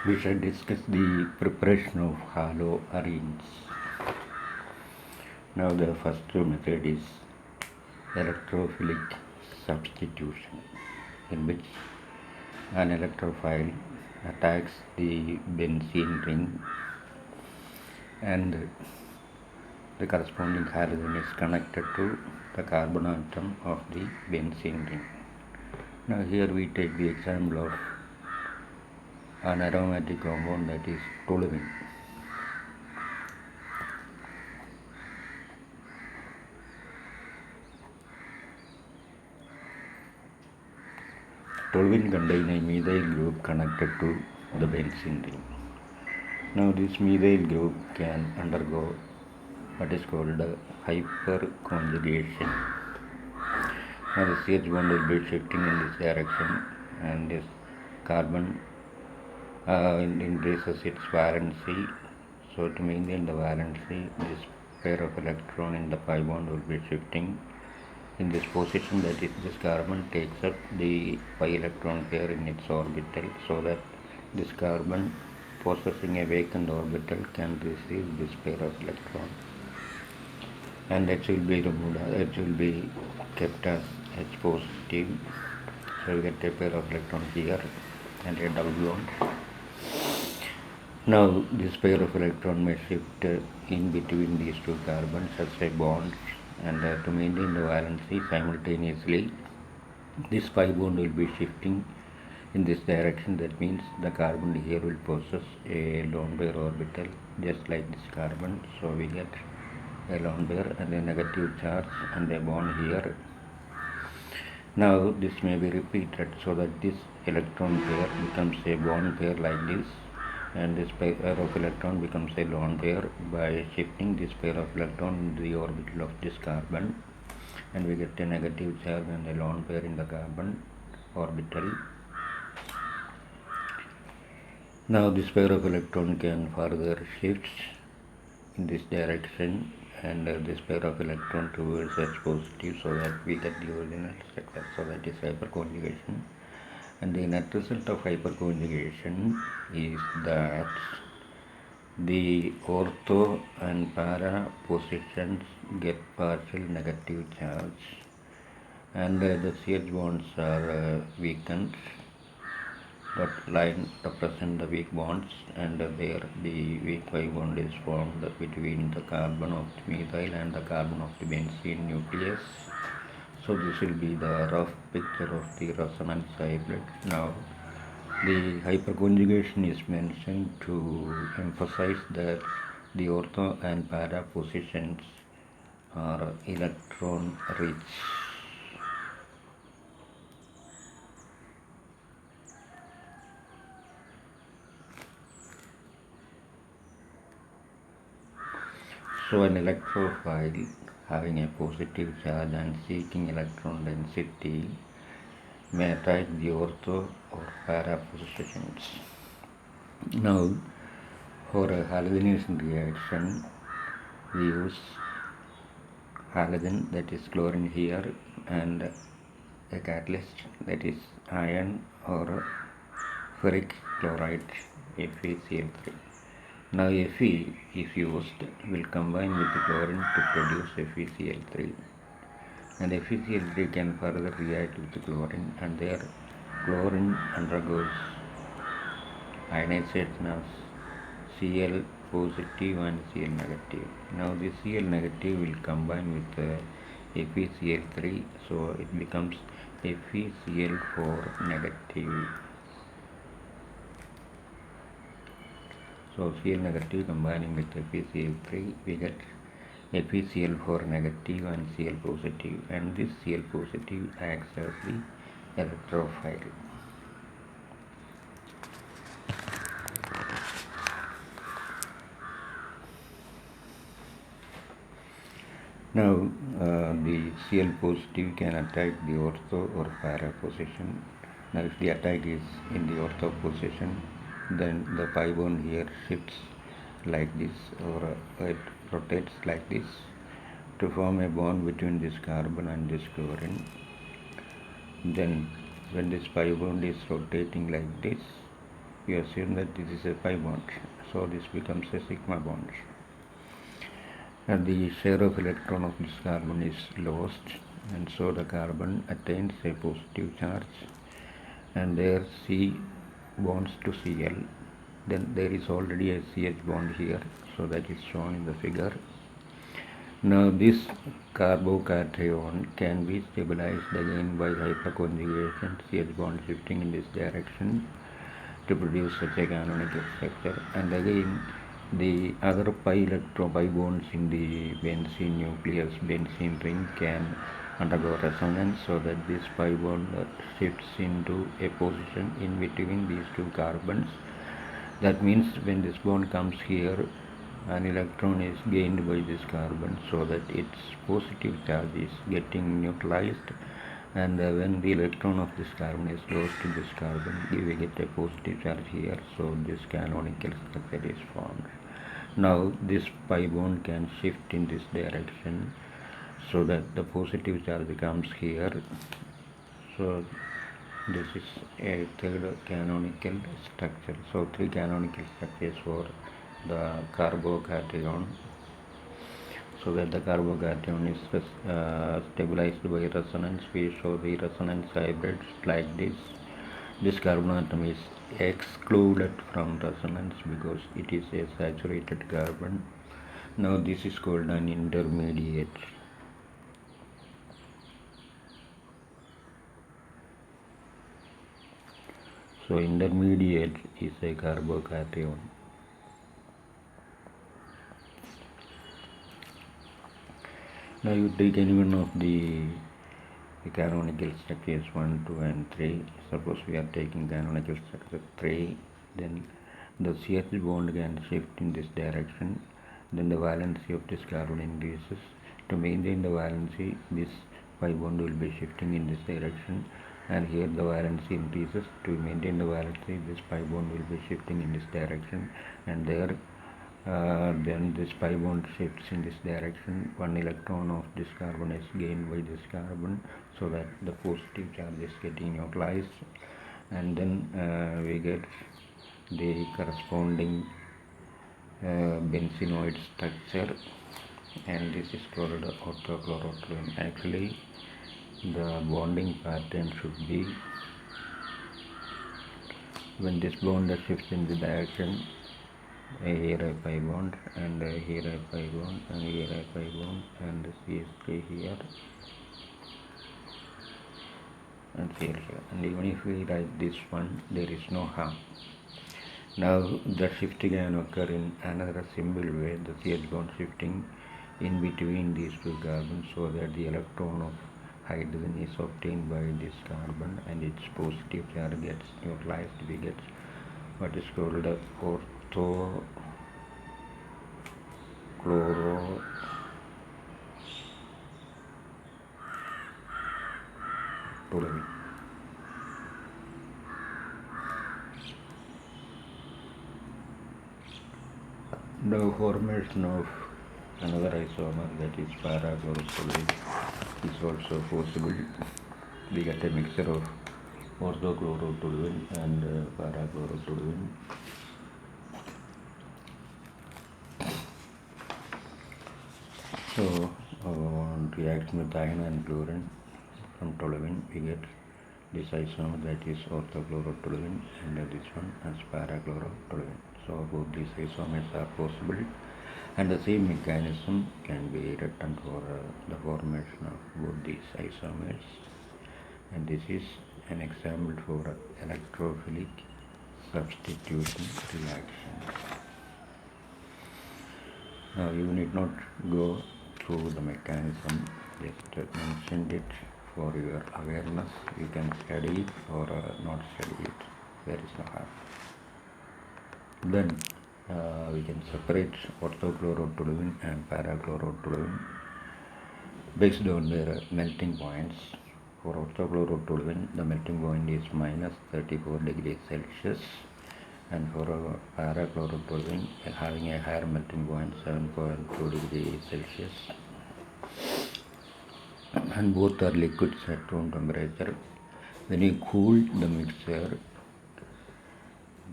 we shall discuss the preparation of hollow arenes. Now the first method is electrophilic substitution, in which an electrophile attacks the benzene ring and the corresponding halogen is connected to the carbon atom of the benzene ring. Now here we take the example of an aromatic compound, that is toluene. Toluene contains a methyl group connected to the benzene ring. Now this methyl group can undergo what is called hyperconjugation. Now the CH bond will be shifting in this direction, and this carbon increases its valency. So to maintain the valency, this pair of electron in the pi bond will be shifting in this position, that is, this carbon takes up the pi electron pair in its orbital, so that this carbon possessing a vacant orbital can receive this pair of electrons, and H will be removed, H will be kept as H positive. So we get a pair of electrons here and a double bond. Now this pair of electron may shift in between these two carbons as a bond, and to maintain the valency simultaneously, this pi bond will be shifting in this direction. That means the carbon here will possess a lone pair orbital just like this carbon. So we get a lone pair and a negative charge and a bond here. Now this may be repeated so that this electron pair becomes a bond pair like this, and this pair of electron becomes a lone pair by shifting this pair of electron in the orbital of this carbon, and we get a negative charge and a lone pair in the carbon orbital. Now this pair of electron can further shift in this direction, and this pair of electron towards H positive, so that we get the original structure. So that is hyperconjugation, and the net result of hyperconjugation is that the ortho and para positions get partial negative charge, and the CH bonds are weakened. That line represents the weak bonds, and there the weak pi bond is formed between the carbon of the methyl and the carbon of the benzene nucleus. So this will be the rough picture of the resonance hybrid. Now the hyperconjugation is mentioned to emphasize that the ortho and para positions are electron rich. So an electrophile having a positive charge and seeking electron density may attack the ortho or para positions. Now for a halogenation reaction, we use halogen, that is chlorine here, and a catalyst, that is iron or ferric chloride, FeCl3. Now Fe, if used, will combine with the chlorine to produce FeCl3, and FeCl3 can further react with the chlorine, and there chlorine undergoes ionization as Cl positive and Cl negative. Now this Cl negative will combine with FeCl3, so it becomes FeCl4 negative. So Cl negative combining with FeCl3, we get FeCl4 negative and Cl positive, and this Cl positive acts as the electrophile. Now the Cl positive can attack the ortho or para position. Now if the attack is in the ortho position, then the pi bond here shifts like this, or it rotates like this to form a bond between this carbon and this chlorine. Then when this pi bond is rotating like this, we assume that this is a pi bond, so this becomes a sigma bond. And the share of electron of this carbon is lost, and so the carbon attains a positive charge, and there C bonds to Cl. Then there is already a CH bond here, so that is shown in the figure. Now this carbocation can be stabilized again by hyperconjugation, CH bond shifting in this direction to produce such a canonical structure. And again the other pi bonds in the benzene nucleus, benzene ring, can undergo resonance, so that this pi bond shifts into a position in between these two carbons. That means when this bond comes here, an electron is gained by this carbon, so that its positive charge is getting neutralized, and when the electron of this carbon is lost to this carbon, we get a positive charge here, so this canonical structure is formed. Now this pi bond can shift in this direction, so that the positive charge comes here. So this is a third canonical structure. So three canonical structures for the carbocation, so that the carbocation is stabilized by resonance. We show the resonance hybrids like this. This carbon atom is excluded from resonance because it is a saturated carbon. Now this is called an intermediate. So intermediate is a carbocation. Now you take any one of the canonical structures 1, 2 and 3. Suppose we are taking canonical structure 3, then the CH bond can shift in this direction, then the valency of this carbon increases. To maintain the valency, this pi bond will be shifting in this direction, and here the valency increases. To maintain the valency, this pi bond will be shifting in this direction, and there then this pi bond shifts in this direction. One electron of this carbon is gained by this carbon, so that the positive charge is getting neutralized, and then we get the corresponding benzenoid structure, and this is called orthochlorotoluene. Actually the bonding pattern should be, when this bond shifts in the direction, here a pi bond, and here a pi bond, and here a pi bond, and CH3 here, and here, and even if we write this one, there is no harm. Now the shift can occur in another simple way, the CH bond shifting in between these two carbons, so that the electron of hydrogen is obtained by this carbon and its positive charge gets neutralized. We get what is called orthochlorotoluene. Now formation of another isomer, that is parachlorotoluene, is also possible. We get a mixture of orthochlorotoluene and parachlorotoluene. So on reaction with iron and chlorine from toluene, we get this isomer, that is orthochlorotoluene, and this one as parachlorotoluene. So both these isomers are possible, and the same mechanism can be written for the formation of both these isomers, and this is an example for electrophilic substitution reaction. Now you need not go through the mechanism, just mentioned it for your awareness. You can study it or not study it, there is no harm. Then we can separate orthochlorotoluene and parachlorotoluene based on their melting points. For orthochlorotoluene, the melting point is minus 34 degrees Celsius, and for parachlorotoluene, having a higher melting point, 7.2 degrees Celsius, and both are liquids at room temperature. When you cool the mixture,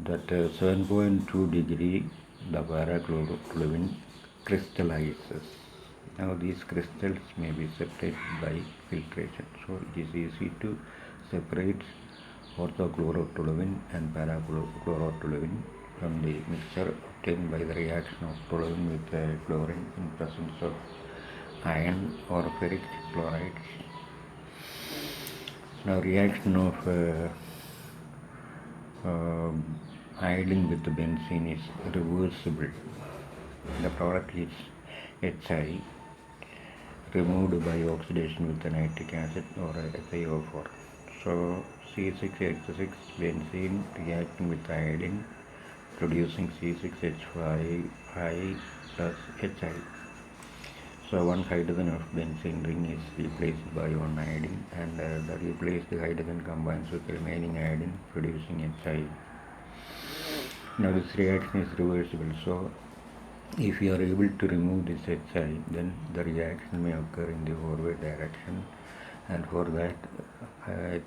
that 7.2 degree the parachlorotoluene crystallizes. Now these crystals may be separated by filtration, so it is easy to separate orthochlorotoluene and parachlorotoluene from the mixture obtained by the reaction of toluene with chlorine in presence of iron or ferric chlorides. Now reaction of iodine with the benzene is reversible. The product is HI removed by oxidation with the nitric acid or SiO4. So C6H6 benzene reacting with iodine producing C6H5 plus HI. So one hydrogen of benzene ring is replaced by one iodine, and the replaced hydrogen combines with the remaining iodine producing HI. Now this reaction is reversible, so if you are able to remove this HI, then the reaction may occur in the forward direction, and for that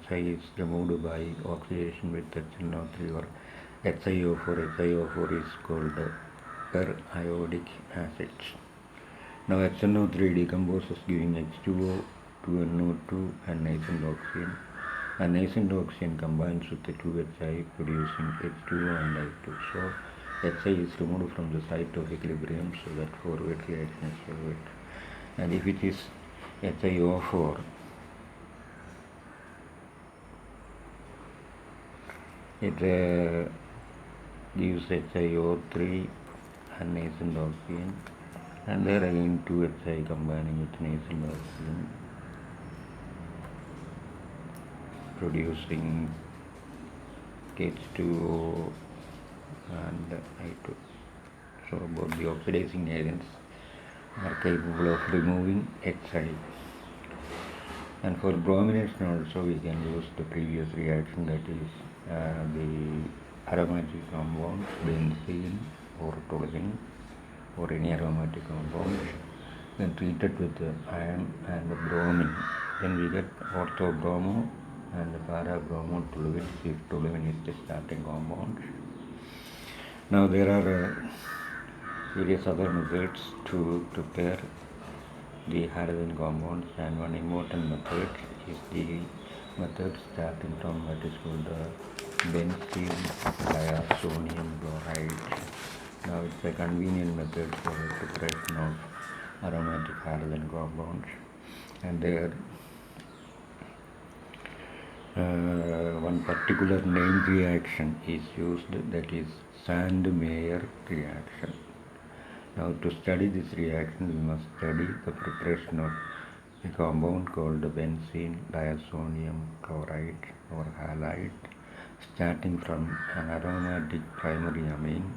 HI is removed by oxidation with HNO3 or SiO4. SiO4 is called periodic acid. Now HNO3 decomposes giving H2O, 2NO2 and nascent oxygen, and nascent oxygen combines with the 2HI producing H2O and I2. So HI is removed from the site of equilibrium, so that forward reaction is forward. And if it is HiO4, it gives HiO3 and nascent oxygen, and there again 2HI combining with nascent oxygen producing H2O and I2. So both the oxidizing agents are capable of removing HI. And for bromination also we can use the previous reaction, that is the aromatic compound benzene or toluene or any aromatic compound, then treated with iron and bromine, then we get orthobromo and parabromo toluene if toluene is the starting compound. Now there are various other methods to prepare the halogen compounds, and one important method is the method starting from what is called benzene diazonium chloride. Now it's a convenient method for the preparation of aromatic halogen compounds, and there one particular named reaction is used, that is Sandmeyer reaction. Now to study this reaction we must study the preparation of a compound called benzene diazonium chloride or halide, starting from an aromatic primary amine,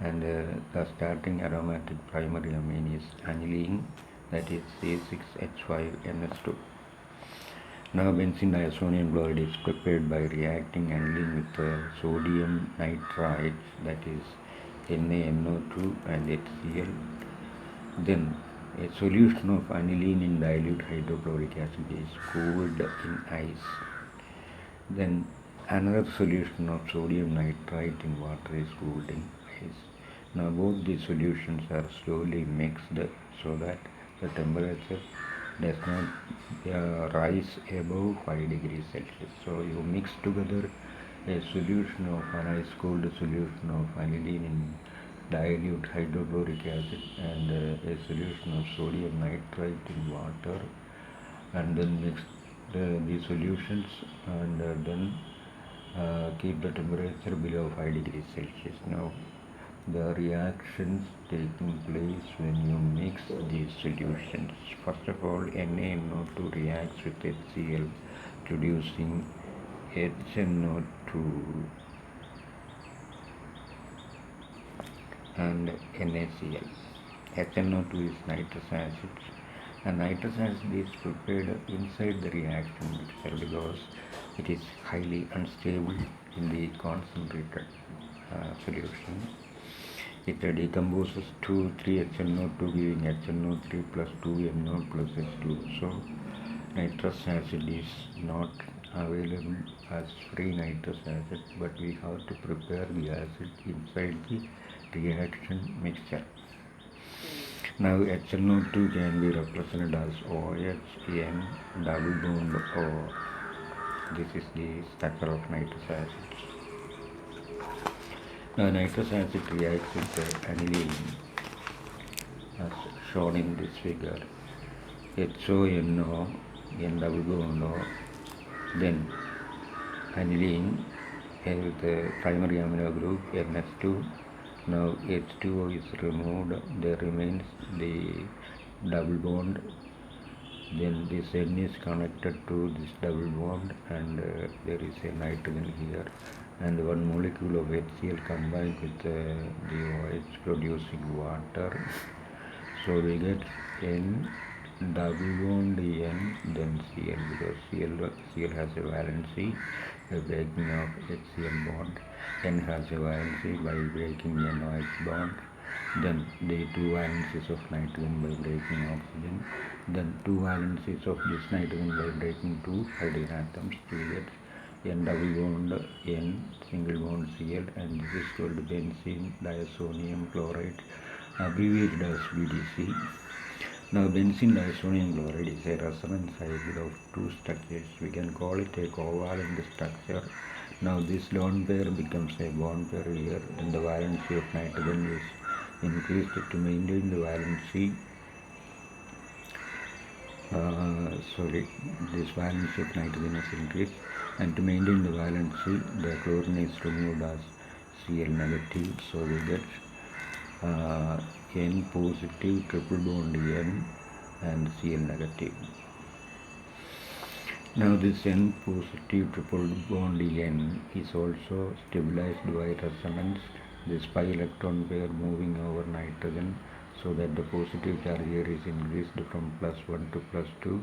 and the starting aromatic primary amine is aniline, that is C6H5NS2. Now benzene diazonium chloride is prepared by reacting aniline with sodium nitrite, that is NaNO2 and HCl. Then a solution of aniline in dilute hydrochloric acid is cooled in ice. Then another solution of sodium nitrite in water is cooled in ice. Now both these solutions are slowly mixed so that the temperature does not rise above 5 degrees Celsius. So you mix together a solution of an ice cooled solution of aniline in dilute hydrochloric acid and a solution of sodium nitrite in water, and then mix the solutions, and then keep the temperature below 5 degrees Celsius. Now the reactions taking place when you mix these solutions. First of all, NaNO2 reacts with HCl producing HNO2 and NaCl. HNO2 is nitrous acid, and nitrous acid is prepared inside the reaction mixture because it is highly unstable in the concentrated solution. It decomposes to 3HNO2 giving HNO3 plus 2NO plus H2. So nitrous acid is not available as free nitrous acid, but we have to prepare the acid inside the reaction mixture. Now HNO2 can be represented as OHN double bond O. This is the structure of nitrous acid. Now nitrous acid reacts with the aniline as shown in this figure. HONO, N double bond O, then aniline with the primary amino group NH2. Now H2O is removed, there remains the double bond, then this N is connected to this double bond, and there is a nitrogen here, and one molecule of HCl combined with the OH producing water. So we get N double bond N, then Cl, because Cl has a valency by breaking of HCl bond. N has a valency by breaking NOH bond. Then the two valencies of nitrogen by breaking oxygen. Then two valencies of this nitrogen by breaking two hydrogen atoms. We get N double bond N, single bond Cl, and this is called benzene diazonium chloride, abbreviated as BDC. Now benzene diazonium chloride is a resonance hybrid of two structures. We can call it a covalent structure. Now this lone pair becomes a bond pair here, then the valency of nitrogen is increased to maintain the valency. This valency of nitrogen is increased, and to maintain the valency, the chlorine is removed as Cl negative. So we get N positive triple bond N and Cl negative. Now this N positive triple bond N is also stabilized by resonance, this pi electron pair moving over nitrogen, so that the positive charge here is increased from +1 to +2.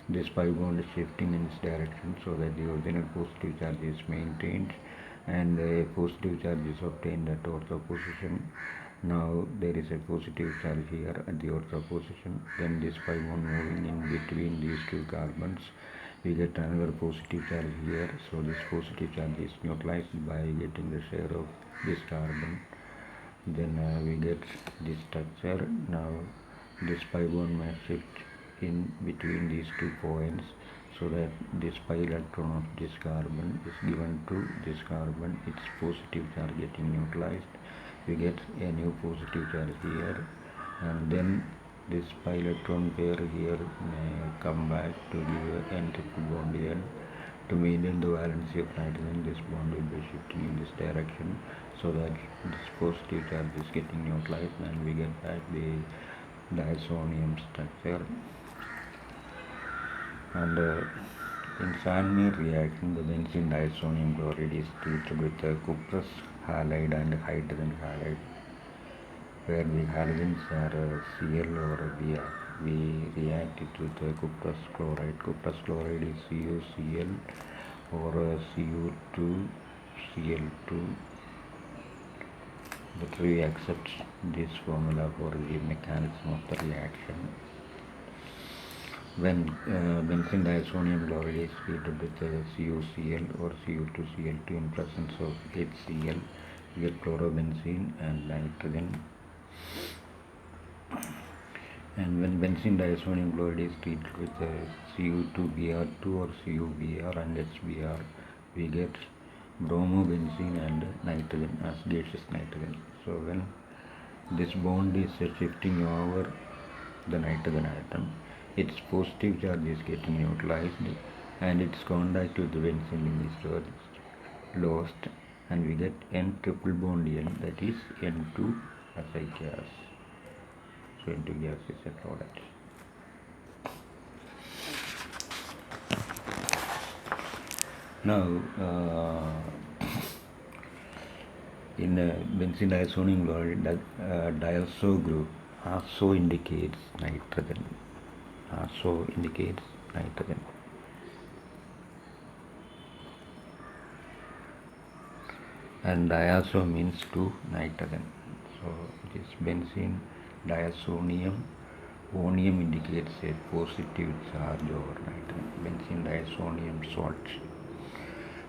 This pi bond is shifting in its direction, so that the original positive charge is maintained and a positive charge is obtained at ortho position. Now there is a positive charge here at the ortho position, then this pi bond moving in between these two carbons, we get another positive charge here, so this positive charge is neutralized by getting the share of this carbon. Then we get this structure. Now this pi bond may shift in between these 2 points, so that this pi electron of this carbon is given to this carbon, its positive charge getting neutralized. We get a new positive charge here, and then this pi electron pair here may come back to give N triple bond N. To maintain the valency of nitrogen, this bond will be shifting in this direction, so that this positive charge is getting neutralized, and we get back the diazonium structure. And in Sandmeyer reaction, the benzene diazonium chloride is treated with the cuprous halide and hydrogen halide, where the halogens are Cl or Br. We react it with the cuprous chloride. Cuprous chloride is CuCl or Cu2Cl2, but we accept this formula for the mechanism of the reaction. When benzene diazonium chloride is treated with CuCl or Cu2Cl2 in presence of HCl, we get chlorobenzene and nitrogen. And when benzene diazonium chloride is treated with Cu2Br2 or CuBr and HBr, we get bromobenzene and nitrogen as gaseous nitrogen. So when this bond is shifting over the nitrogen atom, its positive charge is getting neutralized and its contact with the benzene is lost, and we get N triple bond N, that is N2 as a gas. So N2 gas is a product. Now in benzene diazonium chloride, diazo group also indicates nitrogen. And diazo means 2 nitrogen. So this benzene diazonium, onium indicates a positive charge over nitrogen. Benzene diazonium salt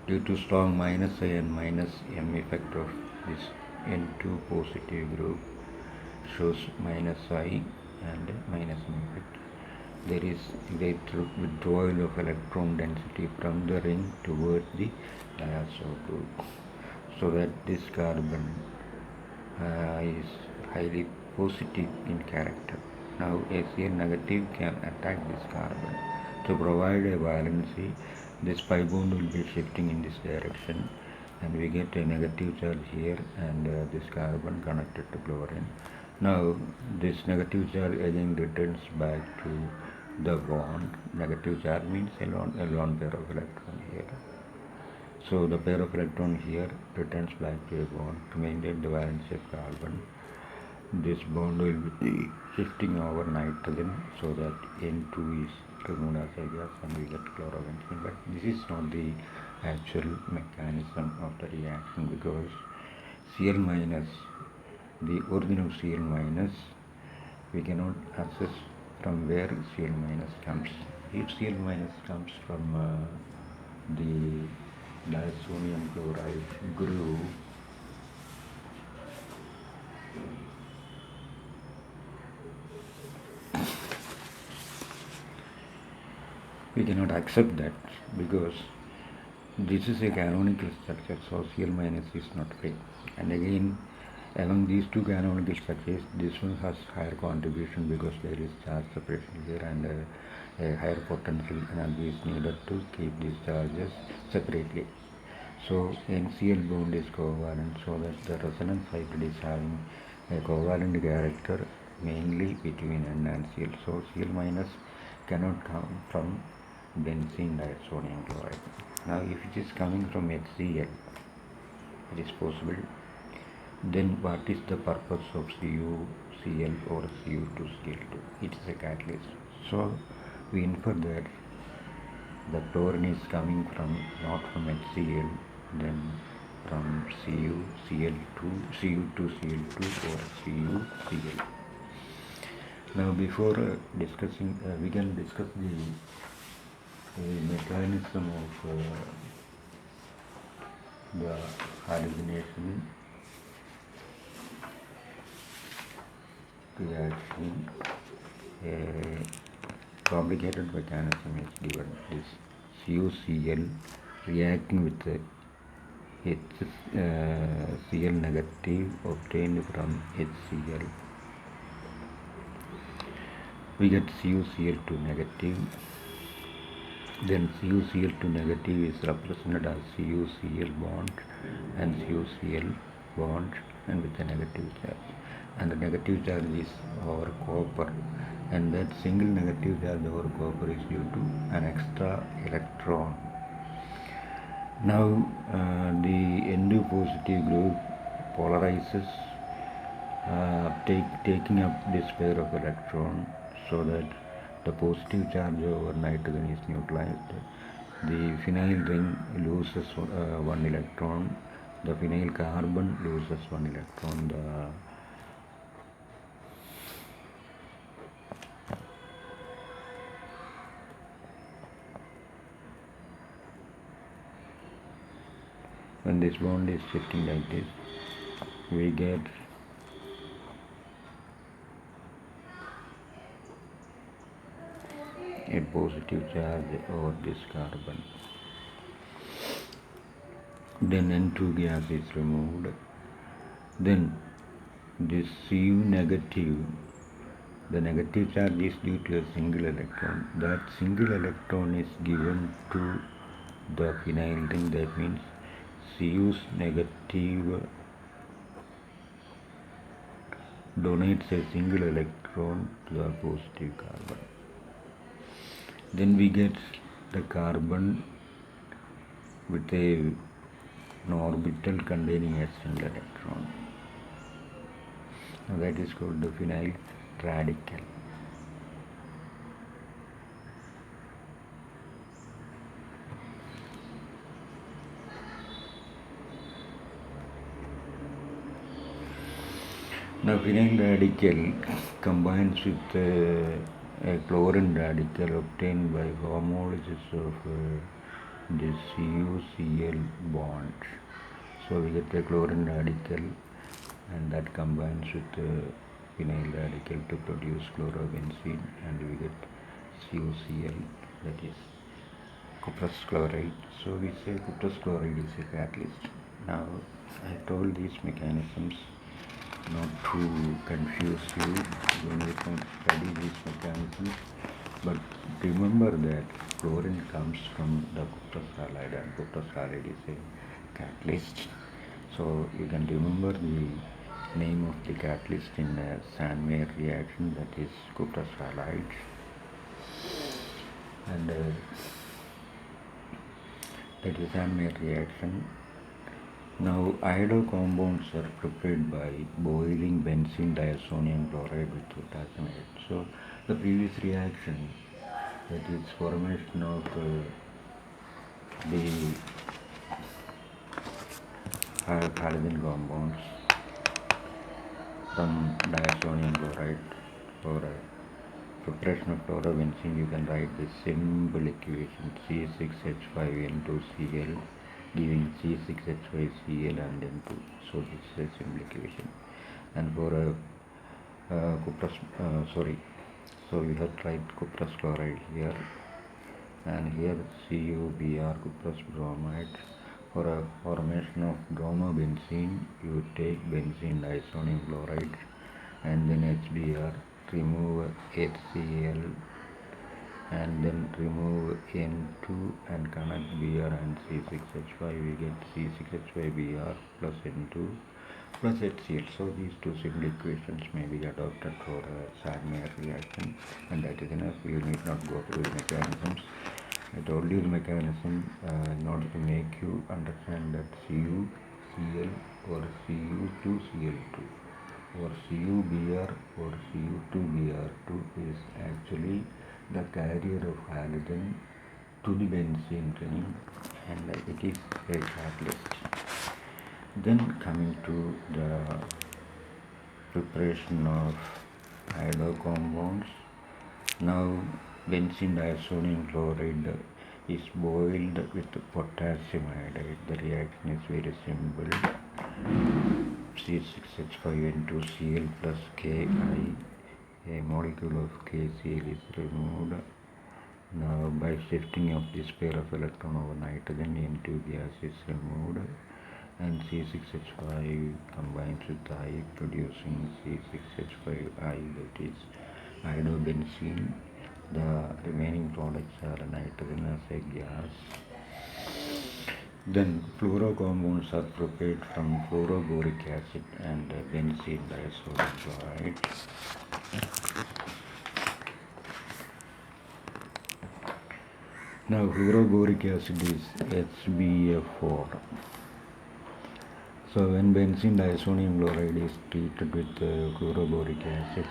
Due to strong minus I and minus M effect of this N2 positive group shows minus I and minus M effect. There is greater withdrawal of electron density from the ring towards the diazo group, so that this carbon is highly positive in character. Now Cl negative can attack this carbon. To provide a valency, this pi bond will be shifting in this direction, and we get a negative charge here and this carbon connected to chlorine. Now this negative charge again returns back to the bond. Negative charge means a lone pair of electron here. So the pair of electron here returns back to a bond to maintain the valency of carbon. This bond will be shifting over nitrogen, so that N2 is removed as a gas and we get chlorobenzene. But this is not the actual mechanism of the reaction, because Cl minus, the origin of Cl minus, we cannot assess from where Cl minus comes. If Cl minus comes from the diazonium chloride group, we cannot accept that, because this is a canonical structure, so Cl minus is not free. And again, among these two canonical structures, this one has higher contribution because there is charge separation here, and a higher potential energy is needed to keep these charges separately. So NCl bond is covalent, so that the resonance cycle is having a covalent character mainly between N and Cl. So Cl minus cannot come from benzene diazonium chloride. Now if it is coming from HCl, it is possible. Then what is the purpose of CuCl or Cu2Cl2? It is a catalyst. So we infer that the chlorine is coming from not from HCl, then from CuCl2, Cu2Cl2 or CuCl. Now before discussing, we can discuss the mechanism of the halogenation reaction. A complicated mechanism is given. This CuCl reacting with the Cl negative obtained from HCl. We get CuCl2 negative. Then CuCl2 negative is represented as CuCl bond and CuCl bond, and with a negative charge. And the negative charge is over copper, and that single negative charge over copper is due to an extra electron. Now the N2 positive group polarizes, taking up this pair of electron, so that the positive charge over nitrogen is neutralized. The phenyl ring loses one electron. The phenyl carbon loses one electron. When this bond is shifting like this, we get a positive charge over this carbon. Then N2 gas is removed. Then this Cu negative, the negative charge is due to a single electron. That single electron is given to the phenyl ring. That means Cu's negative donates a single electron to the positive carbon. Then we get the carbon with an orbital containing a single electron. Now that is called the phenyl radical. Now phenyl radical combines with a chlorine radical obtained by homolysis of this CuCl bond. So we get the chlorine radical, and that combines with the vinyl radical to produce chlorobenzene, and we get CuCl, that is cuprous chloride. So we say cuprous chloride is a catalyst. Now I told these mechanisms not to confuse you when you can study these mechanisms, but remember that chlorine comes from the cuprous halide, and cuprous halide is a catalyst. So you can remember the name of the catalyst in the Sandmeyer reaction, that is cuprous halide. And that is Sandmeyer reaction. Now iodo compounds are prepared by boiling benzene diazonium chloride with potassium iodide. So the previous reaction, that is formation of the halogen compounds from diazonium chloride, for preparation of chlorobenzene, you can write this simple equation C6H5N2Cl giving C6H5Cl and N2. So this is a simple equation. And for so you have tried cuprous chloride here, and here CuBr, cuprous bromide. For a formation of bromobenzene, you take benzene diazonium chloride and then HBr, remove HCl, and then remove N2 and connect Br and C6H5. We get C6H5Br plus N2 plus HCl. So these two simple equations may be adopted for a Sandmeyer reaction, and that is enough. You need not go through the mechanisms. I told you the mechanism in order to make you understand that CuCl or Cu2Cl2 or CuBr or Cu2Br2 is actually the carrier of halogen to the benzene ring, and it is a catalyst. Then coming to the preparation of iodo compounds. Now benzene diazonium chloride is boiled with potassium iodide. The reaction is very simple. C6H5N2Cl plus Ki, a molecule of KCl is removed. Now by shifting of this pair of electron over nitrogen, N2 gas is removed, and C6H5 combines with I, producing C6H5I, that is iodobenzene. The remaining products are nitrogen as a gas. Then fluorocompounds are prepared from fluoroboric acid and benzene diazonium chloride. Now fluoroboric acid is HBF4. So when benzene diazonium chloride is treated with fluoroboric acid,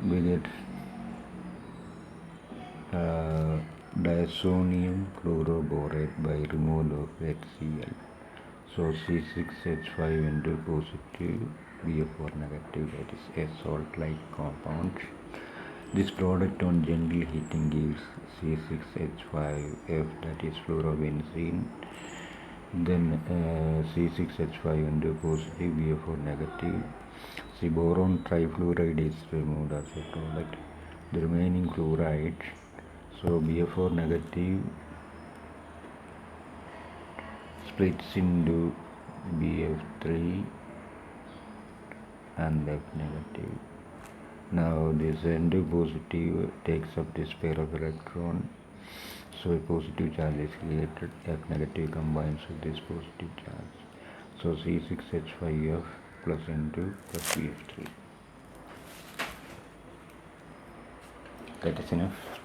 we get diazonium chloroborate by removal of HCl. So C6H5N2 positive, BF4 negative, that is a salt-like compound. This product on gentle heating gives C6H5F, that is fluorobenzene. Then C6H5N2 positive, BF4 negative. See, boron trifluoride is removed as a product. The remaining fluoride, so BF4 negative splits into BF3 and F negative. Now this N2 positive takes up this pair of electron, so a positive charge is created. F negative combines with this positive charge, so C6H5F plus N2 plus BF3. That is enough.